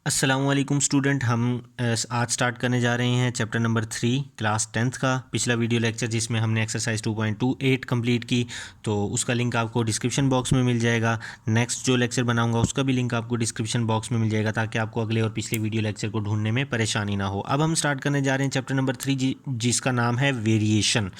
अस्सलाम वालेकुम स्टूडेंट। हम आज स्टार्ट करने जा रहे हैं चैप्टर नंबर 3 क्लास 10th का पिछला वीडियो लेक्चर जिसमें हमने एक्सरसाइज 2.28 कंप्लीट की, तो उसका लिंक आपको डिस्क्रिप्शन बॉक्स में मिल जाएगा। नेक्स्ट जो लेक्चर बनाऊंगा उसका भी लिंक आपको डिस्क्रिप्शन बॉक्स में मिल जाएगा ताकि आपको अगले और पिछले वीडियो लेक्चर को ढूंढने में परेशानी ना हो। अब हम स्टार्ट करने जा रहे हैं चैप्टर नंबर 3 जिसका नाम है वेरिएशन।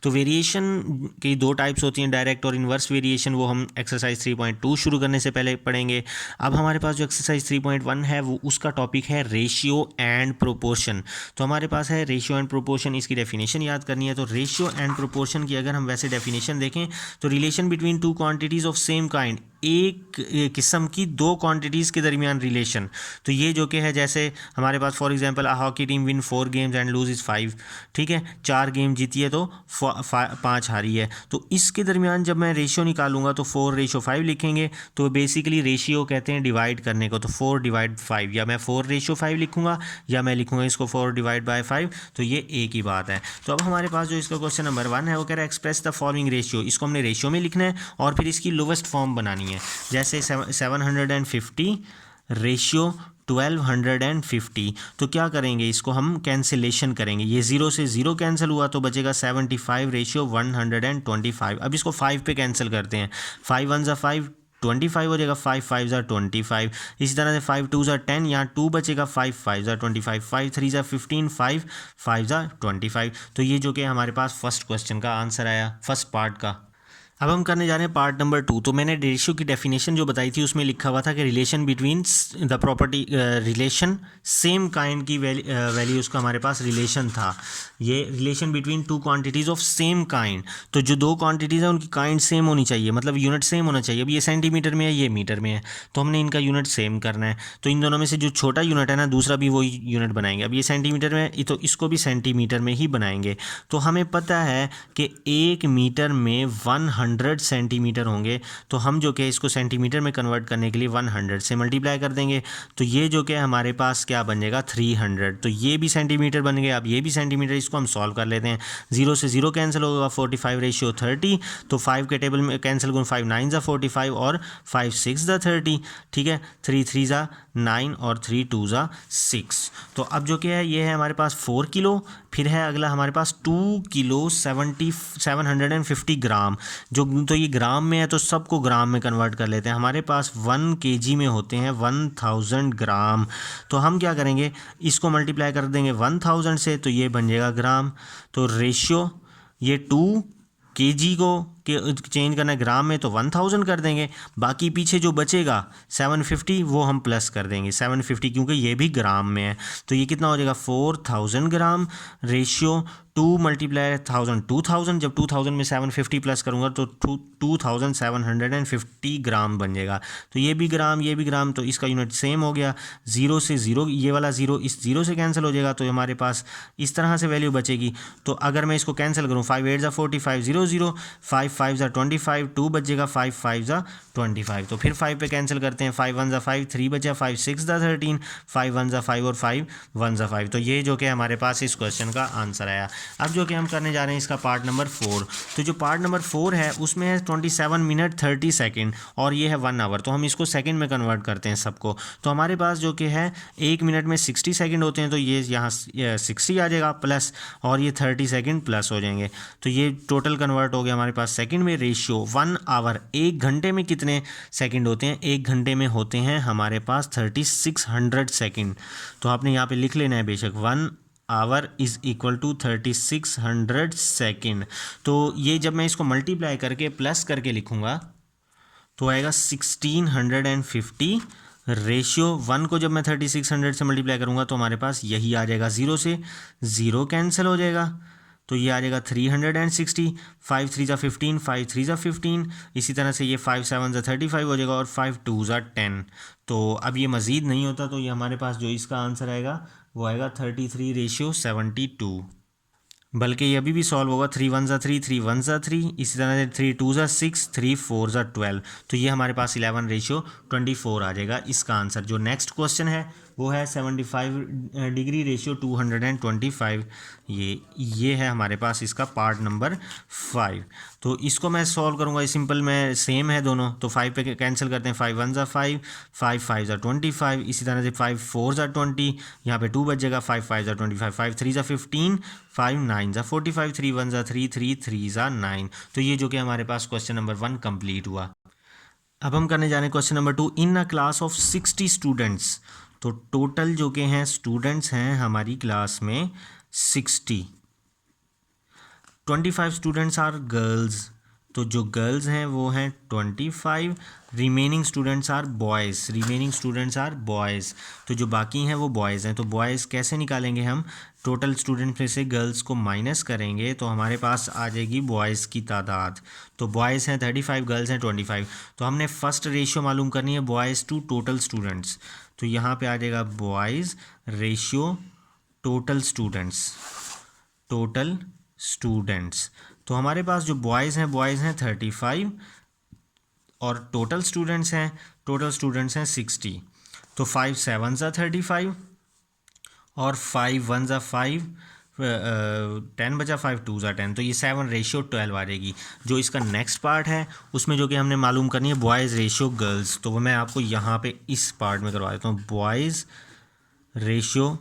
तो वेरिएशन की दो टाइप्स होती हैं, डायरेक्ट और इन्वर्स वेरिएशन। वो हम एक्सरसाइज 3.2 शुरू करने से पहले पढ़ेंगे। अब हमारे पास जो एक्सरसाइज 3.1 है वो उसका टॉपिक है रेशियो एंड प्रोपोर्शन। तो हमारे पास है रेशियो एंड प्रोपोर्शन, इसकी डेफिनेशन याद करनी है। तो रेशियो एंड प्रोपोर्शन की अगर हम वैसे डेफिनेशन देखें तो relation between two quantities of same kind, एक किस्म की दो क्वांटिटीज़ के दरमियान रिलेशन। तो ये जो कि है जैसे हमारे पास for example hockey team win 4 games and lose is 5, ठीक है, 4 गेम जीती है तो 5 हारी है। तो इसके दरमियान जब मैं रेशियो निकालूंगा तो 4:5 लिखेंगे। तो बेसिकली रेशियो कहते हैं डिवाइड करने को, तो 4/5, या मैं 4:5 लिखूंगा या मैं लिखूंगा इसको 4/5। तो ये एक ही बात है। तो अब हमारे पास जो इसका क्वेश्चन नंबर 1 है वो कह रहा है एक्सप्रेस द फॉलोइंग रेशियो। इसको हमने रेशियो में लिखना है और फिर इसकी लोवेस्ट फॉर्म बनानी है। जैसे 750 रेशियो 1250। तो क्या करेंगे, इसको हम कैंसिलेशन करेंगे। ये 0 से 0 कैंसिल हुआ तो बचेगा 75 रेशियो 125। अब इसको 5 पे कैंसिल करते हैं। 5 1 5, 25 हो जाएगा, 5 5 25। इसी तरह से 5 2 10, यहाँ 2 बचेगा, 5 5 25, 5 3 15, 5 5 25। तो ये जो कि हमारे पास फर्स्ट क्वेश्चन का आंसर आया, फर्स्ट पार्ट का। अब हम करने जा रहे हैं पार्ट नंबर 2। तो मैंने रेशियो की डेफिनेशन जो बताई थी उसमें लिखा हुआ था कि relation between the property relation same kind की वैल्यूज़ का हमारे पास रिलेशन था। ये relation between two quantities of same kind. तो जो दो क्वांटिटीज़ हैं उनकी काइंड सेम होनी चाहिए, मतलब यूनिट सेम होना चाहिए। अब ये सेंटीमीटर में है, ये मीटर में है, तो हमने इनका यूनिट सेम करना है। तो इन दोनों में से जो छोटा यूनिट है ना, दूसरा भी वही यूनिट बनाएंगे। अब ये सेंटीमीटर में है तो इसको भी सेंटीमीटर में ही बनाएंगे। तो हमें पता है कि 1 मीटर में 100 सेंटीमीटर होंगे। तो हम जो कि इसको सेंटीमीटर में कन्वर्ट करने के लिए 100 से मल्टीप्लाई कर देंगे। तो ये जो कि हमारे पास क्या बन जाएगा 300। तो ये भी सेंटीमीटर बन गया, अब ये भी सेंटीमीटर। इसको हम सॉल्व कर लेते हैं। 0 से 0 कैंसिल होगा, 45 रेशियो 30। तो 5 के टेबल में कैंसिल करूँ, 5 9 45 और 5 6 30, ठीक है। 3 3 9 और 3 2 6। तो अब जो कि है ये है हमारे पास 4 किलो। फिर है अगला हमारे पास 2 किलो 750 ग्राम। जो तो ये ग्राम में है तो सबको ग्राम में कन्वर्ट कर लेते हैं। हमारे पास 1 केजी में होते हैं 1000 ग्राम। तो हम क्या करेंगे, इसको मल्टीप्लाई कर देंगे 1000 से, तो ये बन जाएगा ग्राम। तो रेशियो ये 2 केजी को चेंज करना है ग्राम में, तो 1000 कर देंगे। बाकी पीछे जो बचेगा 750 वो हम प्लस कर देंगे 750, क्योंकि ये भी ग्राम में है। तो ये कितना हो जाएगा 4000 ग्राम। Ratio 2 multiply 1000 2000। जब 2000 में 750 प्लस करूँगा तो 2750 ग्राम बन जाएगा। तो ये भी ग्राम, तो इसका यूनिट सेम हो गया। 0 से 0, ये वाला 0 इस 0 से कैंसिल हो जाएगा, तो हमारे पास इस तरह से वैल्यू बचेगी। तो अगर मैं इसको कैंसिल करूँ, 5 8 45 0 0, 5 5 25, 2 बचेगा, 5 5 25। तो फिर 5 पे कैंसिल करते हैं, 5 1 5, 3 बचा, 5 6 13, 5 1 5 और 5 1 5। तो ये जो कि हमारे पास इस क्वेश्चन का आंसर आया। अब जो कि हम करने जा रहे हैं इसका पार्ट नंबर 4। तो जो पार्ट नंबर 4 है उसमें है 27 मिनट 30 सेकेंड और ये है 1 आवर। तो हम इसको सेकेंड में कन्वर्ट करते हैं सबको। तो हमारे पास जो कि है 1 मिनट में 60 सेकेंड होते हैं, तो ये यहाँ 60 आ जाएगा प्लस, और ये 30 सेकेंड प्लस हो जाएंगे। तो ये टोटल कन्वर्ट हो गया हमारे पास सेकेंड में। रेशियो 1 आवर, 1 घंटे में कितने सेकेंड होते हैं, 1 घंटे में होते हैं हमारे पास 3600 सेकेंड। तो आपने यहाँ पे लिख लेना है बेशक, 1 hour is equal to 3600 second. तो ये जब मैं इसको मल्टीप्लाई करके प्लस करके लिखूँगा तो आएगा 1650। रेशियो 1 को जब मैं 3600 से मल्टीप्लाई करूँगा तो हमारे पास यही आ जाएगा। 0 से 0 कैंसिल हो जाएगा, तो ये आ जाएगा 360। 5 3 15, 5 3 15। इसी तरह से ये 5 7 35 हो जाएगा और 5 2 10। तो अब ये मज़ीद नहीं होता, तो ये हमारे पास जो इसका आंसर आएगा वो आएगा 33 रेशियो 72। बल्कि ये अभी भी सॉल्व होगा। 3 1 3, 3 1 3, इसी तरह से 3 2 6, 3 4 12। तो ये हमारे पास 11 रेशियो 24 आ जाएगा इसका आंसर। जो नेक्स्ट क्वेश्चन है वो है 75 डिग्री रेशियो 225। ये है हमारे पास इसका पार्ट नंबर 5। तो इसको मैं सॉल्व करूँगा, सिंपल में सेम है दोनों, तो 5 पे कैंसिल करते हैं, 5 1 ज़ा 5, 5 5 ज़ा 25, इसी तरह से 5 4 ज़ा 20, यहाँ पे 2 बच जाएगा, 5 5 ज़ा 25, 5 3 ज़ा 15, 5 9 ज़ा 45, 3 1 ज़ा 3, 3 3 ज़ा 9। तो ये जो कि हमारे पास क्वेश्चन नंबर 1 कंप्लीट हुआ। अब हम करने जा रहे हैं question number 2। In a class of 60 students, तो टोटल जो कि हैं स्टूडेंट्स हैं हमारी क्लास में 60, 25 स्टूडेंट्स आर गर्ल्स, तो जो गर्ल्स हैं वो हैं 25, remaining students are boys, remaining students are boys, तो जो बाकी हैं वो बॉयज़ हैं। तो बॉयज़ कैसे निकालेंगे हम, टोटल स्टूडेंट में से गर्ल्स को माइनस करेंगे तो हमारे पास आ जाएगी बॉयज़ की तादाद। तो बॉयज़ हैं 35, गर्ल्स हैं 25, तो हमने फर्स्ट रेशियो मालूम करनी है बॉयज़ टू टोटल स्टूडेंट्स, तो यहाँ पे आ जाएगा boys ratio total students, total students. तो हमारे पास जो बॉयज़ हैं 35 और टोटल स्टूडेंट्स हैं 60। तो 5 7 ज़ा 35 और 5 1 ज़ा 5, 10 बचा, 5 2 ज़ा 10, तो ये 7 रेशियो 12 आ जाएगी। जो इसका नेक्स्ट पार्ट है उसमें जो कि हमने मालूम करनी है बॉयज़ रेशियो गर्ल्स, तो वो मैं आपको यहाँ पे इस पार्ट में करवा देता हूँ, बॉयज़ रेशियो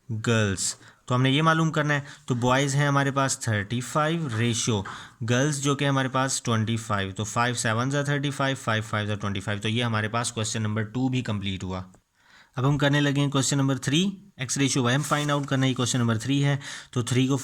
गर्ल्स। तो हमने ये मालूम करना है, तो बॉयज़ हैं हमारे पास 35 रेशियो गर्ल्स जो कि हमारे पास 25, तो 5 7 ज़ा 35, 5 5 ज़ा 25, तो ये हमारे पास क्वेश्चन नंबर 2 भी कंप्लीट हुआ। अब हम करने लगे हैं question number 3, x ratio y हम फाइंड आउट करना है, क्वेश्चन नंबर 3 है। तो 3 को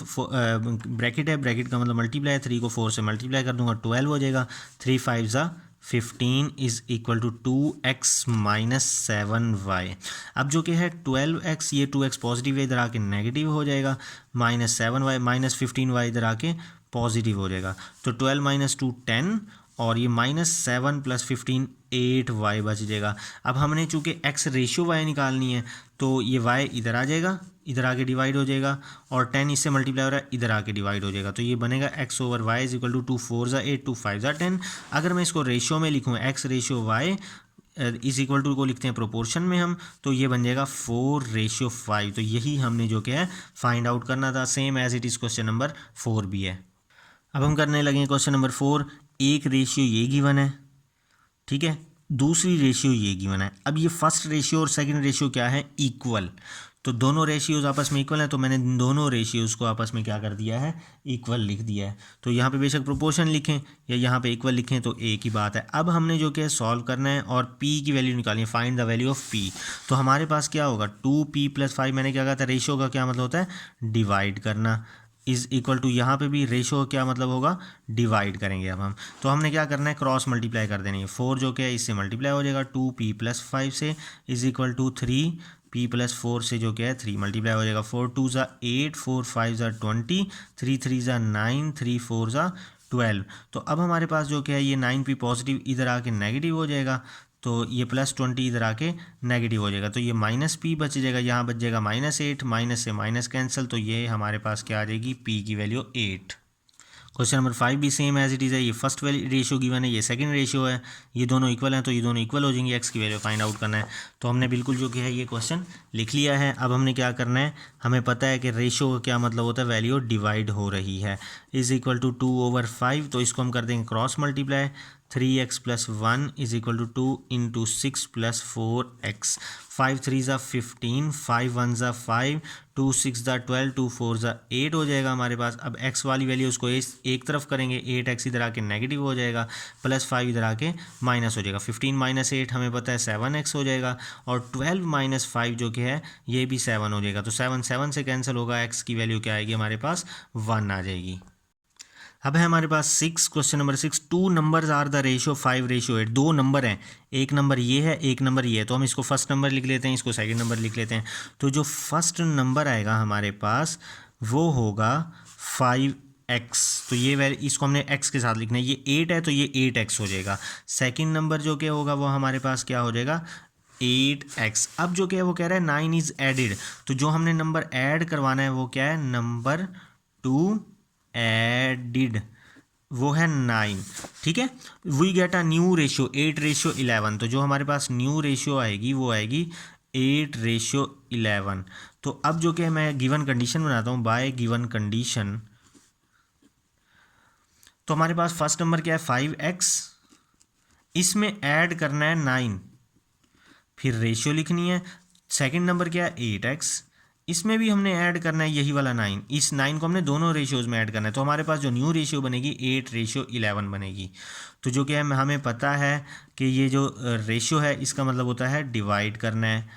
ब्रैकेट है, ब्रैकेट का मतलब मल्टीप्लाई, 3 को 4 से मल्टीप्लाई कर दूंगा, 12 हो जाएगा, 3 5 ज़ा 15 is equal to 2x minus 7y। अब जो कि है 12x, ये 2x पॉजिटिव है, इधर आके नेगेटिव हो जाएगा, माइनस 7y, माइनस 15y इधर आके पॉजिटिव हो जाएगा, तो 12 माइनस 2 10, और ये माइनस 7 प्लस 15 8y बच जाएगा। अब हमने चूँकि x रेशियो y निकालनी है, तो ये y इधर आ जाएगा, इधर आके डिवाइड हो जाएगा, और 10 इससे मल्टीप्लाई हो रहा है, इधर आके डिवाइड हो जाएगा, तो ये बनेगा x over y is equal to 2 4 ज़ा 8, 2 5 ज़ा 10। अगर मैं इसको रेशियो में लिखूँ, x ratio y is equal to को लिखते हैं प्रोपोर्शन में हम, तो ये बन जाएगा 4 रेशियो 5। तो यही हमने जो कि है फाइंड आउट करना था, same as it is question number 4 भी है। अब हम करने लगे क्वेश्चन नंबर 4। एक रेशियो ये गिवन है, ठीक है, दूसरी रेशियो ये गिवन है। अब ये फर्स्ट रेशियो और सेकंड रेशियो क्या है, इक्वल, तो दोनों रेशियोज आपस में इक्वल हैं, तो मैंने दोनों रेशियोज़ को आपस में क्या कर दिया है, इक्वल लिख दिया है। तो यहाँ पे बेशक प्रोपोर्शन लिखें या यहाँ पे इक्वल लिखें तो एक ही बात है। अब हमने जो कि है सॉल्व करना है और p की वैल्यू निकालनी है, find the value of p। तो हमारे पास क्या होगा, 2p + 5, मैंने क्या कहा था, रेशियो का क्या मतलब होता है, डिवाइड करना, इज़ इक्वल टू, यहाँ पे भी रेशो क्या मतलब होगा, डिवाइड करेंगे अब हम। तो हमने क्या करना है, क्रॉस मल्टीप्लाई कर देनी है, 4 जो कि है इससे मल्टीप्लाई हो जाएगा 2p + 5 से, इज़ इक्वल टू 3p + 4 से जो कि है 3 मल्टीप्लाई हो जाएगा, 4 2 ज़ा 8, 4 5 ज़ा 20, 3 3 ज़ा 9, 3 4 ज़ा 12। तो अब हमारे पास जो कि है ये 9p पॉजिटिव इधर आके नेगेटिव हो जाएगा, तो ये +20 इधर आके नेगेटिव हो जाएगा, तो ये -p बच जाएगा, यहाँ बच जाएगा -8, माइनस से माइनस कैंसिल, तो ये हमारे पास क्या आ जाएगी, p की वैल्यू 8। क्वेश्चन नंबर 5 भी सेम एज इट इज़ है, ये फर्स्ट रेशियो गिवन है, ये सेकंड रेशियो है, ये दोनों इक्वल हैं, तो ये दोनों इक्वल हो जाएंगे, x की वैल्यू फाइंड आउट करना है। तो हमने बिल्कुल जो कि है ये क्वेश्चन लिख लिया है। अब हमने क्या करना है, हमें पता है कि रेशियो का क्या मतलब होता है, वैल्यू डिवाइड हो रही है, इज़ इक्वल टू 2/5, तो इसको हम कर देंगे cross multiply, 3x + 1 is equal to 2 × 6 + 4x, 5 3 ज़ा 15, 5 1 ज़ा 5, 2 6 ज़ा 12, 2 4 ज़ा 8 हो जाएगा हमारे पास। अब x वाली वैल्यू उसको एक तरफ करेंगे, 8x इधर आके नेगेटिव हो जाएगा, +5 इधर आके माइनस हो जाएगा, 15 - 8 हमें पता है 7x हो जाएगा, और 12 - 5 जो कि है ये भी 7 हो जाएगा, तो 7 7 से कैंसिल होगा, x की वैल्यू क्या आएगी हमारे पास, 1 आ जाएगी। अब है हमारे पास 6, question number 6। 2 numbers are the ratio 5:8। 2 number हैं, एक नंबर ये है, एक नंबर ये है, तो हम इसको फर्स्ट नंबर लिख लेते हैं, इसको सेकंड नंबर लिख लेते हैं। तो जो फर्स्ट नंबर आएगा हमारे पास वो होगा 5x, तो ये इसको हमने x के साथ लिखना है, ये 8 है तो ये 8x हो जाएगा। सेकंड नंबर जो क्या होगा वो हमारे पास क्या हो जाएगा, 8x। अब जो क्या है वो कह रहा है 9 इज़ एडिड, तो जो हमने नंबर ऐड करवाना है वो क्या है, नंबर 2 एडिड, वो है 9, ठीक है। We get a new ratio 8:11, तो जो हमारे पास न्यू रेशियो आएगी वो आएगी 8:11। तो अब जो कि मैं गिवन कंडीशन बनाता हूँ, बाय गिवन कंडीशन तो हमारे पास फर्स्ट नंबर क्या है 5x, इसमें ऐड करना है 9, फिर रेशियो लिखनी है। सेकंड नंबर क्या है 8x, इसमें भी हमने ऐड करना है यही वाला 9, इस 9 को हमने दोनों रेशियोज़ में ऐड करना है। तो हमारे पास जो न्यू रेशियो बनेगी 8:11 बनेगी। तो जो क्या है हमें पता है कि ये जो रेशियो है इसका मतलब होता है डिवाइड करना है।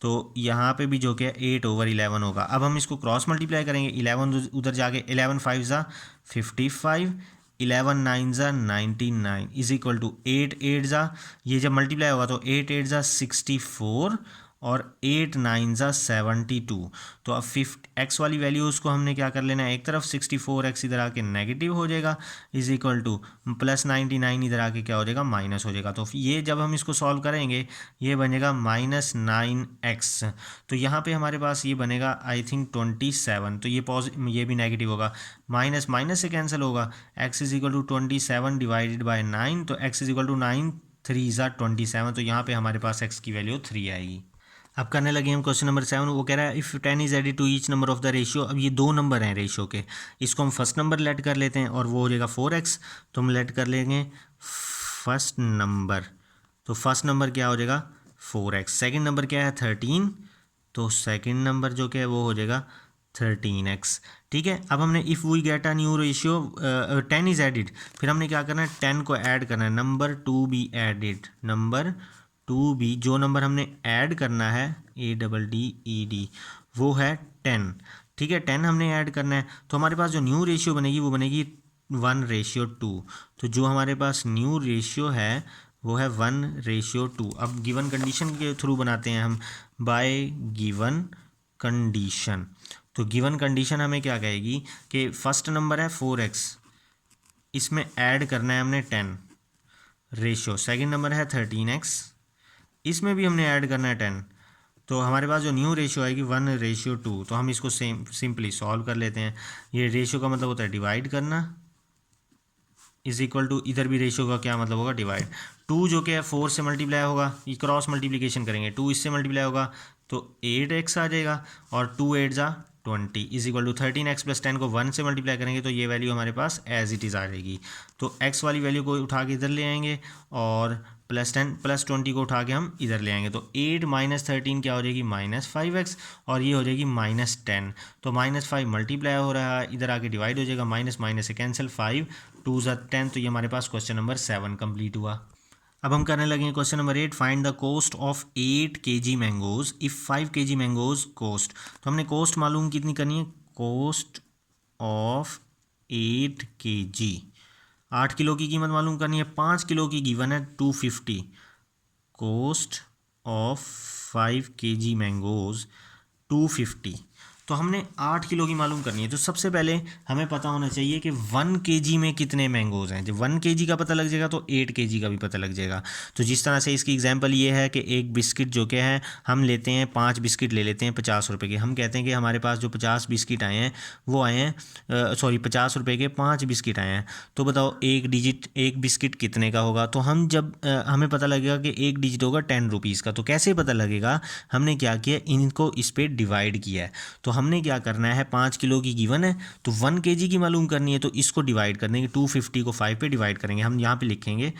तो यहाँ पे भी जो क्या है 8/11 होगा। अब हम इसको क्रॉस मल्टीप्लाई करेंगे, 11 उधर जाके 11 5 ज़ा 55, 11 9 ज़ा 99 इज इक्वल टू 8 8 ज़ा, ये जब मल्टीप्लाई होगा तो 8 8 ज़ा 64 और 8 9 ज़ा 72। तो अब एक्स वाली वैल्यू उसको हमने क्या कर लेना है, एक तरफ 64x इधर आके नेगेटिव हो जाएगा इज इक्वल टू प्लस 99 इधर आके क्या हो जाएगा माइनस हो जाएगा। तो ये जब हम इसको सॉल्व करेंगे ये बनेगा -9x। तो यहाँ पे हमारे पास ये बनेगा आई थिंक 27। तो ये भी नेगेटिव होगा, माइनस माइनस से कैंसिल होगा, x is equal to 27 divided by 9, तो x इज इक्वल टू 9 3 ज़ा 27। तो यहाँ पे हमारे पास x की वैल्यू 3 आएगी। अब करने लगे हम क्वेश्चन नंबर 7। वो कह रहा है if 10 is added to each number of the ratio. अब ये दो नंबर हैं रेशियो के, इसको हम फर्स्ट नंबर लेट कर लेते हैं और वो हो जाएगा 4x। तो हम लेट कर लेंगे फर्स्ट नंबर, तो फर्स्ट नंबर क्या हो जाएगा 4x। सेकंड नंबर क्या है 13, तो सेकंड नंबर जो क्या है वो हो जाएगा 13x। ठीक है, अब हमने if we get a new ratio 10 is added, फिर हमने क्या करना है 10 को ऐड करना है, number to be added, number to be, जो नंबर हमने ऐड करना है ADDED वो है 10। ठीक है, 10 हमने ऐड करना है। तो हमारे पास जो न्यू रेशियो बनेगी वो बनेगी 1:2। तो जो हमारे पास न्यू रेशियो है वो है 1:2। अब गिवन कंडीशन के थ्रू बनाते हैं हम, बाय गिवन कंडीशन। तो गिवन कंडीशन हमें क्या कहेगी कि फर्स्ट नंबर है 4x, इसमें ऐड करना है हमने 10 रेशियो। सेकंड नंबर है 13x, इसमें भी हमने ऐड करना है 10। तो हमारे पास जो न्यू रेशियो आएगी 1:2। तो हम इसको सिंपली सॉल्व कर लेते हैं। ये रेशियो का मतलब होता है डिवाइड करना, इज इक्वल टू, इधर भी रेशियो का क्या मतलब होगा डिवाइड। 2 जो कि है 4 से मल्टीप्लाई होगा, ये क्रॉस मल्टीप्लिकेशन करेंगे, 2 इससे मल्टीप्लाई होगा तो 8x आ जाएगा, और 2 8 ज़ा 20 is equal to 13x plus 10 को 1 से मल्टीप्लाई करेंगे तो ये वैल्यू हमारे पास एज इट इज़ आ जाएगी। तो x वाली वैल्यू को उठा के इधर ले आएंगे और प्लस 10 प्लस 20 को उठा के हम इधर ले आएंगे। तो 8 - 13 क्या हो जाएगी -5x, और ये हो जाएगी -10। तो -5 मल्टीप्लाई हो रहा है, इधर आके डिवाइड हो जाएगा, माइनस माइनस से कैंसिल, 5 2 ज़ा 10। तो ये हमारे पास क्वेश्चन नंबर 7 कंप्लीट हुआ। अब हम करने लगे question number 8, find the cost of 8 kg mangoes if 5 kg mangoes cost. तो हमने कॉस्ट मालूम कितनी करनी है, कॉस्ट ऑफ 8 kg, 8 किलो की कीमत मालूम करनी है। 5 किलो की गिवन है 250, कॉस्ट ऑफ 5 kg मैंगोज 250। तो हमने 8 किलो की मालूम करनी है। तो सबसे पहले हमें पता होना चाहिए कि 1 kg में कितने मैंगोज़ हैं। जब 1 kg का पता लग जाएगा तो 8 kg का भी पता लग जाएगा। तो जिस तरह से इसकी एग्जांपल ये है कि एक बिस्किट जो कि है हम लेते हैं 5 बिस्किट ले लेते हैं 50 रुपये के। हम कहते हैं कि हमारे पास जो 50 बिस्किट आए हैं वो आए हैं 50 रुपये के 5 बिस्किट आए हैं। तो बताओ एक बिस्किट कितने का होगा। तो हम जब हमें पता लगेगा कि एक डिजिट होगा 10 रुपीज़ का। तो कैसे पता लगेगा, हमने क्या किया, इनको इस पर डिवाइड किया है। तो हमने क्या करना है, 5 किलो की गिवन है तो 1 kg की मालूम करनी है, तो इसको डिवाइड कर देंगे, 250 को 5 पे डिवाइड करेंगे। हम यहाँ पे लिखेंगे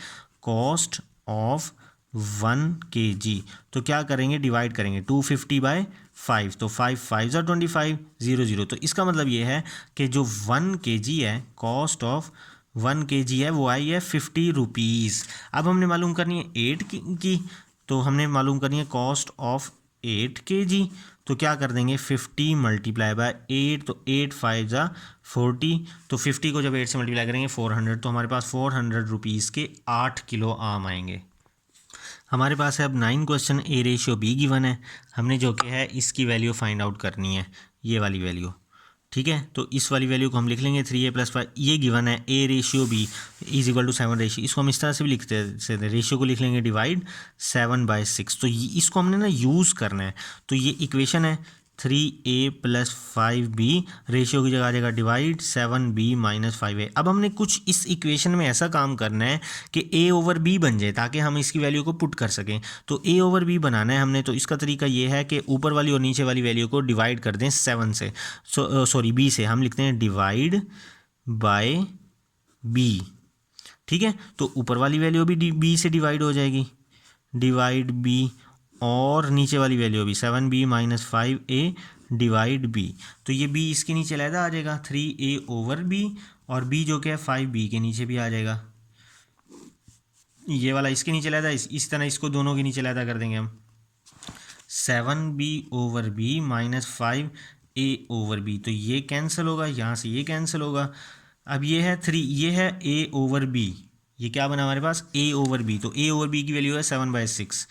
कॉस्ट ऑफ 1 kg। तो क्या करेंगे, डिवाइड करेंगे 250/5, तो 5 5 ज़ा 25 0 0। तो इसका मतलब ये है कि जो 1 kg है, कॉस्ट ऑफ 1 kg है वो आई है 50 रुपीज़। अब हमने मालूम करनी है 8 की, तो हमने मालूम करनी है कॉस्ट ऑफ 8 kg। तो क्या कर देंगे 50 × 8, तो 8 5 ज़ा 40। तो 50 को जब 8 से मल्टीप्लाई करेंगे 400, तो हमारे पास 400 रुपीज़ के 8 किलो आम आएंगे। हमारे पास है अब 9 क्वेश्चन, A/B गिवन है। हमने जो कि है इसकी वैल्यू फाइंड आउट करनी है, ये वाली वैल्यू। ठीक है, तो इस वाली वैल्यू को हम लिख लेंगे 3A + 5। ये गिवन है A/B is equal to 7 ratio. इसको हम इस तरह से भी लिखते हैं, रेशियो को लिख लेंगे डिवाइड 7/6। तो इसको हमने ना यूज़ करना है। तो ये इक्वेशन है 3A + 5B, रेशियो की जगह आ जाएगा डिवाइड 7B - 5A। अब हमने कुछ इस इक्वेशन में ऐसा काम करना है कि A/B बन जाए ताकि हम इसकी वैल्यू को पुट कर सकें। तो A/B बनाना है हमने, तो इसका तरीका ये है कि ऊपर वाली और नीचे वाली वैल्यू को डिवाइड कर दें 7 से, B से। हम लिखते हैं डिवाइड बाय बी, ठीक है। तो ऊपर वाली वैल्यू भी बी से डिवाइड हो जाएगी, डिवाइड बी, और नीचे वाली वैल्यू भी 7b minus 5a divide B. तो ये b इसके नीचे लहदा आ जाएगा 3a ओवर b, और b जो कि है 5b के नीचे भी आ जाएगा। ये वाला इसके नीचे लहदा, इस तरह इसको दोनों के नीचे लहदा कर देंगे हम। 7b over b minus 5a over b, तो ये कैंसिल होगा, यहाँ से ये कैंसिल होगा। अब ये है 3, ये है a ओवर b, ये क्या बना हमारे पास a ओवर b, तो a ओवर b की वैल्यू है 7/6,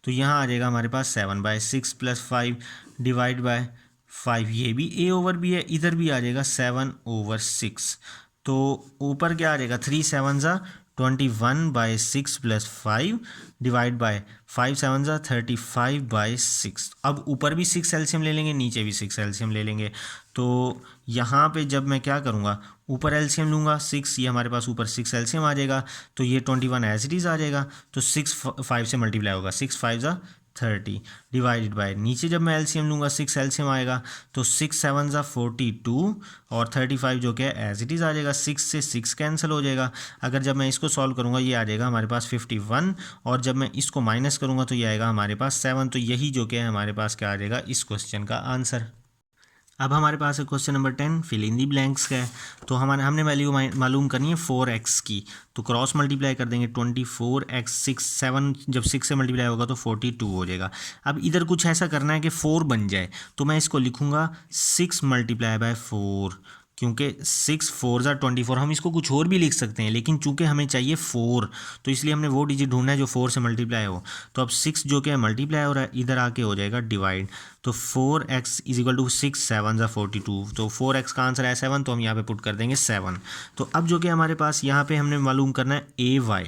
तो यहाँ आ जाएगा हमारे पास 7/6 प्लस 5 डिवाइड बाय 5, ये भी a ओवर b है, इधर भी आ जाएगा 7/6। तो ऊपर क्या आ जाएगा 3 7 21/6 प्लस 5 डिवाइड बाय 5 7 35/6। अब ऊपर भी 6 एलसीएम ले लेंगे, नीचे भी 6 एलसीएम ले लेंगे। तो यहाँ पे जब मैं क्या करूँगा, ऊपर एलसीएम लूँगा 6, ये हमारे पास ऊपर 6 एलसीएम आ जाएगा, तो ये 21 एज इट इज़ आ जाएगा। तो 6 5 से मल्टीप्लाई होगा, 6 5 30 डिवाइडेड बाय, नीचे जब मैं एलसीएम लूँगा 6 एलसीएम आएगा, तो 6 7 42 और 35 जो कि एज इट इज़ आ जाएगा, 6 से 6 कैंसिल हो जाएगा। अगर जब मैं इसको सॉल्व करूँगा ये आ जाएगा हमारे पास 51, और जब मैं इसको माइनस करूँगा तो ये आएगा हमारे पास 7। तो यही जो कि है हमारे पास क्या आ जाएगा इस क्वेश्चन का आंसर। अब हमारे पास है question number 10, fill in the blanks का है। तो हमने वैल्यू मालूम करनी है 4x की, तो क्रॉस मल्टीप्लाई कर देंगे 24x 6 7, जब 6 से मल्टीप्लाई होगा तो 42 हो जाएगा। अब इधर कुछ ऐसा करना है कि 4 बन जाए, तो मैं इसको लिखूँगा 6 मल्टीप्लाई बाय 4, क्योंकि 6 4 24। हम इसको कुछ और भी लिख सकते हैं, लेकिन चूंकि हमें चाहिए 4, तो इसलिए हमने वो डिजिट ढूंढना है जो 4 से मल्टीप्लाई हो। तो अब 6 जो कि मल्टीप्लाई हो रहा है इधर आके हो जाएगा डिवाइड, तो 4x इजिकल टू 6 7 42। तो 4x का आंसर है 7, तो हम यहाँ पे पुट कर देंगे 7। तो अब जो कि हमारे पास यहाँ पे हमने मालूम करना है ay,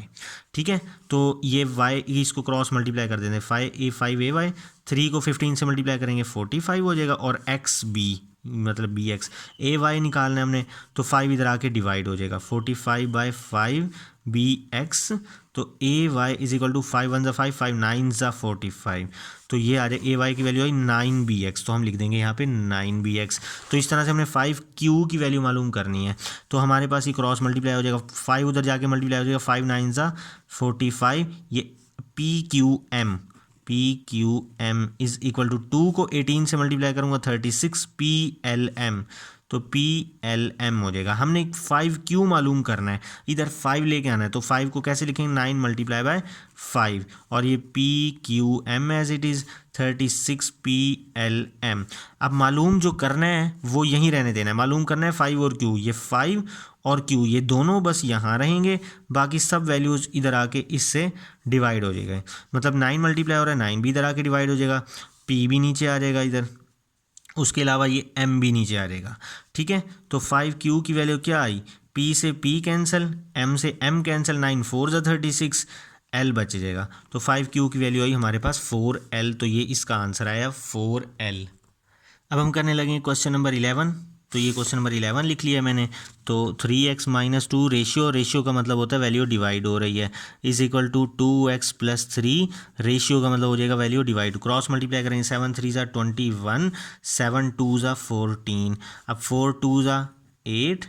ठीक है। तो ये y इसको क्रॉस मल्टीप्लाई कर देंगे 5ay, 3 को 15 से मल्टीप्लाई करेंगे 45 हो जाएगा, और xb मतलब bx, ay निकालना है हमने, तो 5 इधर आके डिवाइड हो जाएगा 45/5 bx। तो ay इज इक्वल टू 5 1 5 5 9 45, तो ये आ जाए ay की वैल्यू आई 9bx, तो हम लिख देंगे यहाँ पे 9bx। तो इस तरह से हमने 5q की वैल्यू मालूम करनी है, तो हमारे पास ये क्रॉस मल्टीप्लाई हो जाएगा, 5 उधर जाके मल्टीप्लाई हो जाएगा, 5 9 45, ये PQM इज इक्वल टू 2 को 18 से मल्टीप्लाई करूँगा 36 PLM, तो PLM हो जाएगा। हमने 5Q मालूम करना है, इधर 5 लेके आना है, तो 5 को कैसे लिखेंगे 9 मल्टीप्लाई बाय 5, और ये PQM as it is 36 PLM। अब मालूम जो करना है वो यहीं रहने देना है, मालूम करना है 5 और Q, ये 5 और Q ये दोनों बस यहाँ रहेंगे, बाकी सब वैल्यूज़ इधर आके इससे डिवाइड हो जाएगा। मतलब 9 मल्टीप्लाई हो रहा है, 9 भी इधर आके डिवाइड हो जाएगा, P भी नीचे आ जाएगा इधर, उसके अलावा ये M भी नीचे आ जाएगा, ठीक है। तो 5Q की वैल्यू क्या आई, P से P कैंसिल, M से M कैंसिल, 9 4 36, L बच जाएगा। तो 5Q की वैल्यू आई हमारे पास 4L, तो ये इसका आंसर आया 4L। अब हम करने लगे क्वेश्चन नंबर 11। तो ये क्वेश्चन नंबर 11 लिख लिया मैंने। तो 3x - 2 रेशियो का मतलब होता है वैल्यू डिवाइड हो रही है, is equal to 2x + 3, ratio का मतलब हो जाएगा वैल्यू डिवाइड। क्रॉस मल्टीप्लाई करेंगे 7 3 21, 7 2 14, अब 4 2 8,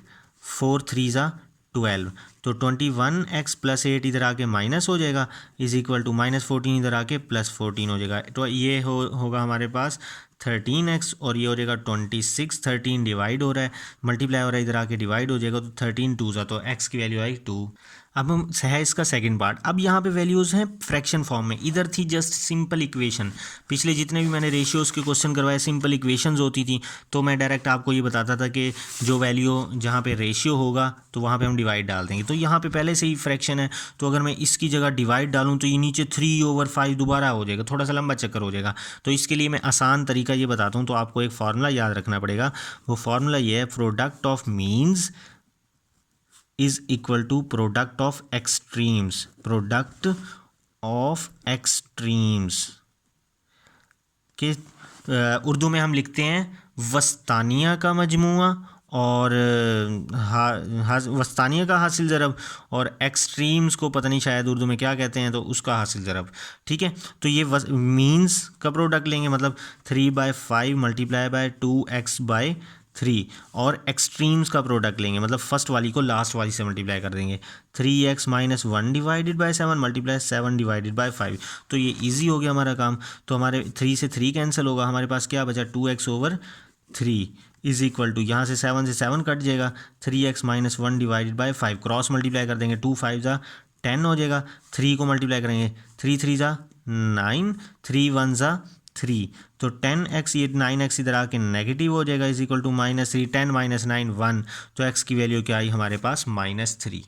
4 3 12, तो 21x + 8 इधर आके माइनस हो जाएगा, इज इक्वल टू -14 इधर आके +14 हो जाएगा। तो ये होगा हमारे पास 13x, और ये हो जाएगा 26, 13 डिवाइड हो रहा है, मल्टीप्लाई हो रहा है, इधर आके डिवाइड हो जाएगा, तो 13 2 तो x की वैल्यू आई 2। अब हम है इसका सेकंड पार्ट। अब यहाँ पे वैल्यूज़ हैं फ्रैक्शन फॉर्म में, इधर थी जस्ट सिंपल इक्वेशन। पिछले जितने भी मैंने रेशियोज़ के क्वेश्चन करवाए सिंपल इक्वेशंस होती थी, तो मैं डायरेक्ट आपको ये बताता था कि जो वैल्यू जहाँ पे रेशियो होगा तो वहाँ पे हम डिवाइड डाल देंगे। तो यहाँ पे पहले से ही फ्रैक्शन है, तो अगर मैं इसकी जगह डिवाइड डालूँ तो ये नीचे 3/5 दोबारा हो जाएगा, थोड़ा सा लंबा चक्कर हो जाएगा। तो इसके लिए मैं आसान तरीका ये बताता हूँ, तो आपको एक फार्मूला याद रखना पड़ेगा। वो फार्मूला ये है, product of means is equal to product of extremes, product of extremes के उर्दू में हम लिखते हैं वस्तानिया का मजमुआ, और वस्तानिया का हासिल ज़रब, और एक्सट्रीम्स को पता नहीं शायद उर्दू में क्या कहते हैं, तो उसका हासिल ज़रब, ठीक है। तो ये मीन्स का प्रोडक्ट लेंगे, मतलब 3/5 मल्टीप्लाई बाय 2x/3 3 और एक्सट्रीम्स का प्रोडक्ट लेंगे, मतलब फर्स्ट वाली को लास्ट वाली से मल्टीप्लाई कर देंगे। 3x minus 1 divided by 7 multiply 7 divided by 5। तो ये इजी हो गया हमारा काम। तो हमारे 3 से 3 कैंसिल होगा, हमारे पास क्या बचा 2x over 3 is equal to, यहाँ से 7 से 7 कट जाएगा, 3x minus 1 divided by 5 cross multiply कर देंगे, 2 5 ज़ा 10 हो जाएगा, 3 को मल्टीप्लाई करेंगे 3 3 ज़ा 9, 3 1 ज़ा 3, तो 10x ये 9x इधर आके नेगेटिव हो जाएगा इज इक्वल टू -3, 10 माइनस 9 1, तो x की वैल्यू क्या आई हमारे पास -3।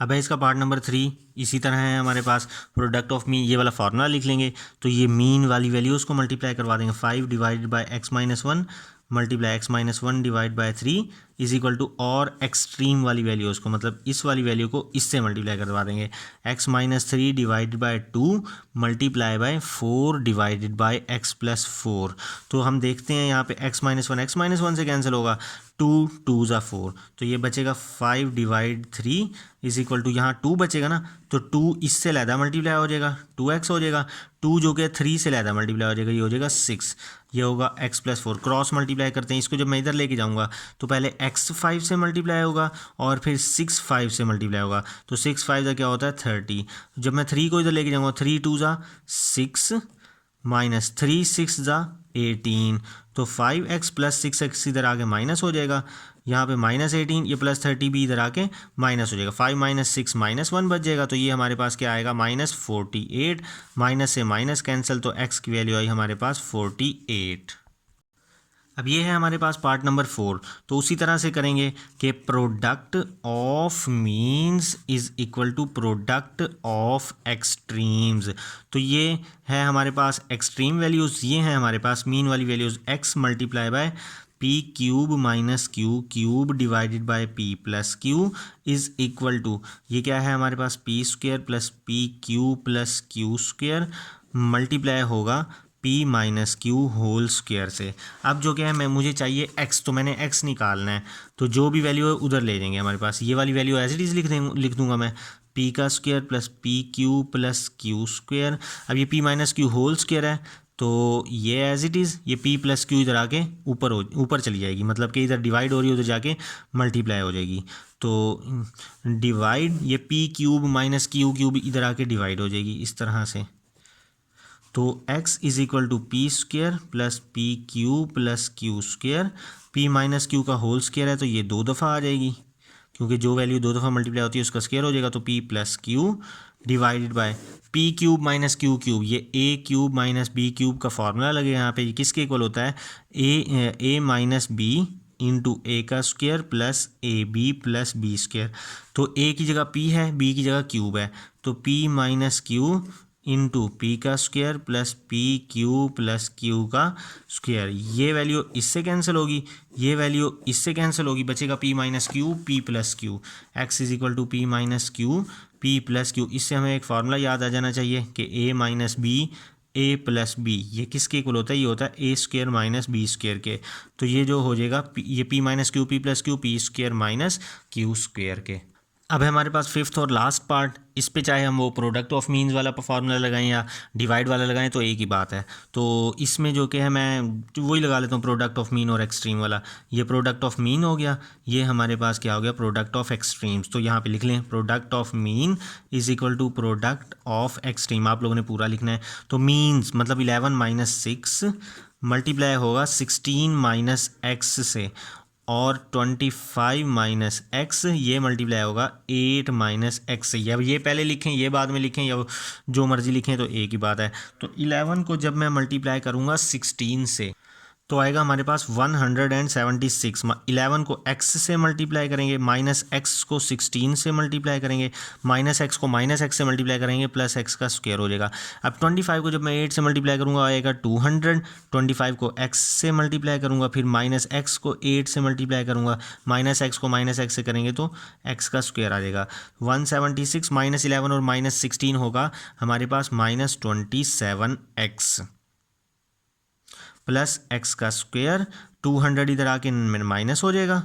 अब है इसका पार्ट नंबर 3, इसी तरह है हमारे पास प्रोडक्ट ऑफ मीन, ये वाला फार्मूला लिख लेंगे। तो ये मीन वाली वैल्यूज़ को मल्टीप्लाई करवा देंगे, 5 divided by x minus 1 multiply x minus 1 divide by 3 is equal to, और एक्सट्रीम वाली वैल्यूज़ को, मतलब इस वाली वैल्यू को इससे मल्टीप्लाई करवा देंगे, x minus 3 divided by 2 multiply by 4 divided by x plus 4। तो हम देखते हैं यहाँ पे x माइनस 1 से कैंसिल होगा, 2 2 ज़ा 4, तो ये बचेगा 5 डिवाइड 3 इज इक्वल टू, यहाँ 2 बचेगा ना, तो 2 इससे लैदा मल्टीप्लाई हो जाएगा 2x हो जाएगा, 2 जो कि 3 से लैदा मल्टीप्लाई हो जाएगा, ये हो जाएगा 6, ये होगा x प्लस 4। क्रॉस मल्टीप्लाई करते हैं इसको, जब मैं इधर लेके जाऊंगा तो पहले x 5 से मल्टीप्लाई होगा और फिर 6 5 से मल्टीप्लाई होगा, तो 6 5 का क्या होता है 30। जब मैं 3 को इधर लेके जाऊंगा, 3 2 ज़ा 6 माइनस 3 6 ज़ा 18, तो 5x प्लस 6x इधर आके माइनस हो जाएगा, यहाँ पे -18, ये प्लस 30 भी इधर आके माइनस हो जाएगा, 5 माइनस 6 -1 बच जाएगा, तो ये हमारे पास क्या आएगा -48, माइनस से माइनस कैंसिल, तो x की वैल्यू आई हमारे पास 48। अब ये है हमारे पास पार्ट नंबर 4। तो उसी तरह से करेंगे कि product of means is equal to product of extremes. तो ये है हमारे पास एक्सट्रीम वैल्यूज़, ये हैं हमारे पास मीन वाली values, x multiply by P cube minus Q cube divided by P plus Q is equal to, ये क्या है हमारे पास P square plus P Q plus Q square multiply होगा P minus Q whole square से। अब जो क्या है, मैं मुझे चाहिए x, तो मैंने x निकालना है, तो जो भी वैल्यू है उधर ले जाएंगे हमारे पास, ये वाली वैल्यू एज इट इज़ लिख दूंगा मैं, p का square plus P Q plus q square. अब ये p minus Q whole square है, तो ये एज इट इज़, ये p प्लस क्यू इधर आके ऊपर चली जाएगी, मतलब कि इधर डिवाइड हो रही है उधर जाके मल्टीप्लाई हो जाएगी, तो डिवाइड ये p cube minus Q cube इधर आके डिवाइड हो जाएगी इस तरह से। तो x is equal to p square plus P Q plus Q square, p minus q का होल स्क्वेयर है तो ये 2 दफ़ा आ जाएगी, क्योंकि जो वैल्यू 2 दफ़ा मल्टीप्लाई होती है उसका स्क्वेयर हो जाएगा, तो p plus q divided by P cube minus Q cube, ये a cube minus b cube का फार्मूला लगे यहाँ पे, ये किसके इक्वल होता है a minus b into a का square plus a b plus b square. तो a की जगह p है, b की जगह क्यूब है, तो p minus Q into P का square plus P Q plus Q का स्क्वेयर, ये वैल्यू इससे कैंसिल होगी, ये वैल्यू इससे कैंसिल होगी, बचेगा P minus Q P plus Q, X is equal to P minus Q P plus Q. इससे हमें एक फार्मूला याद आ जाना चाहिए कि A minus B A plus B, ये किसके इक्वल होता है, ये होता है A square minus B square के। तो ये जो हो जाएगा ये P minus Q P plus Q P square minus Q square के। अब है हमारे पास फिफ्थ और लास्ट पार्ट, इस पे चाहे हम वो प्रोडक्ट ऑफ मीन्स वाला फार्मूला लगाएं या डिवाइड वाला लगाएं तो एक ही बात है। तो इसमें जो कि है मैं वही लगा लेता हूँ प्रोडक्ट ऑफ मीन और एक्सट्रीम वाला, ये प्रोडक्ट ऑफ मीन हो गया, ये हमारे पास क्या हो गया प्रोडक्ट ऑफ एक्सट्रीम्स। तो यहाँ पे लिख लें product of mean is equal to product of extreme, आप लोगों ने पूरा लिखना है। तो मीन्स मतलब 11 माइनस 6 मल्टीप्लाई होगा 16 माइनस एक्स से, और 25 माइनस एक्स ये मल्टीप्लाई होगा 8 माइनस एक्स से। या ये पहले लिखें ये बाद में लिखें या जो मर्जी लिखें तो एक ही बात है। तो 11 को जब मैं मल्टीप्लाई करूँगा 16 से तो आएगा हमारे पास 176। 11 को x से मल्टीप्लाई करेंगे, माइनस एक्स को 16 से मल्टीप्लाई करेंगे, माइनस एक्स को माइनस एक्स से मल्टीप्लाई करेंगे, प्लस एक्स का स्क्वायर हो जाएगा। अब 25 को जब मैं 8 से मल्टीप्लाई करूँगा आएगा 200, 25 को x से मल्टीप्लाई करूँगा, फिर माइनस एक्स को 8 से मल्टीप्लाई करूँगा, माइनस एक्स को माइनस एक्स से करेंगे तो x का स्क्वायर आ जाएगा। 176 माइनस 11 और माइनस 16 होगा हमारे पास माइनस 27x प्लस एक्स का स्क्वायर, 200 इधर आके माइनस हो जाएगा,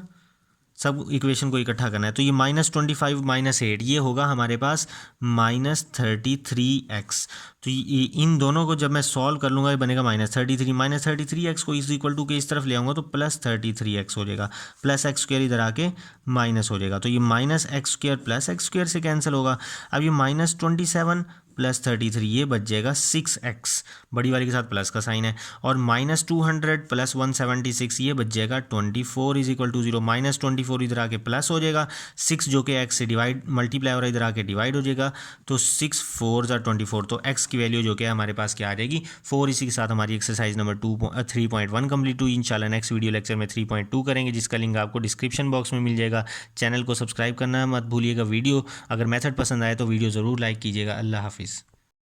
सब इक्वेशन को इकट्ठा करना है। तो ये -25 -8 ये होगा हमारे पास -33x। तो ये इन दोनों को जब मैं सॉल्व कर लूँगा ये बनेगा -33 को इज इक्वल टू के इस तरफ ले आऊँगा तो +33x हो जाएगा, प्लस एक्स स्क्वायर इधर आके माइनस हो जाएगा। तो ये -x² प्लस एक्स स्क्वायर से कैंसिल होगा। अब ये -27 प्लस 33 ये बच जाएगा 6x, बड़ी वाली के साथ प्लस का साइन है, और -200 प्लस 176 ये बच जाएगा 24 इज इक्वल टू 0। -24 इधर आके प्लस हो जाएगा, 6 जो कि x से डिवाइड मल्टीप्लाई हो रहा है इधर आके डिवाइड हो जाएगा, तो 6 4 ज़ा 24। तो x की वैल्यू जो कि हमारे पास क्या आ जाएगी 4। इसी के साथ हमारी एक्सरसाइज नंबर 3.1 कंप्लीट हुई। इंशाल्लाह नेक्स्ट वीडियो लेक्चर में 3.2 करेंगे, जिसका लिंक आपको डिस्क्रिप्शन बॉक्स में मिल जाएगा। चैनल को सब्सक्राइब करना मत भूलिएगा। वीडियो अगर मेथड पसंद आए तो वीडियो ज़रूर लाइक कीजिएगा। अल्लाह हाफिज़।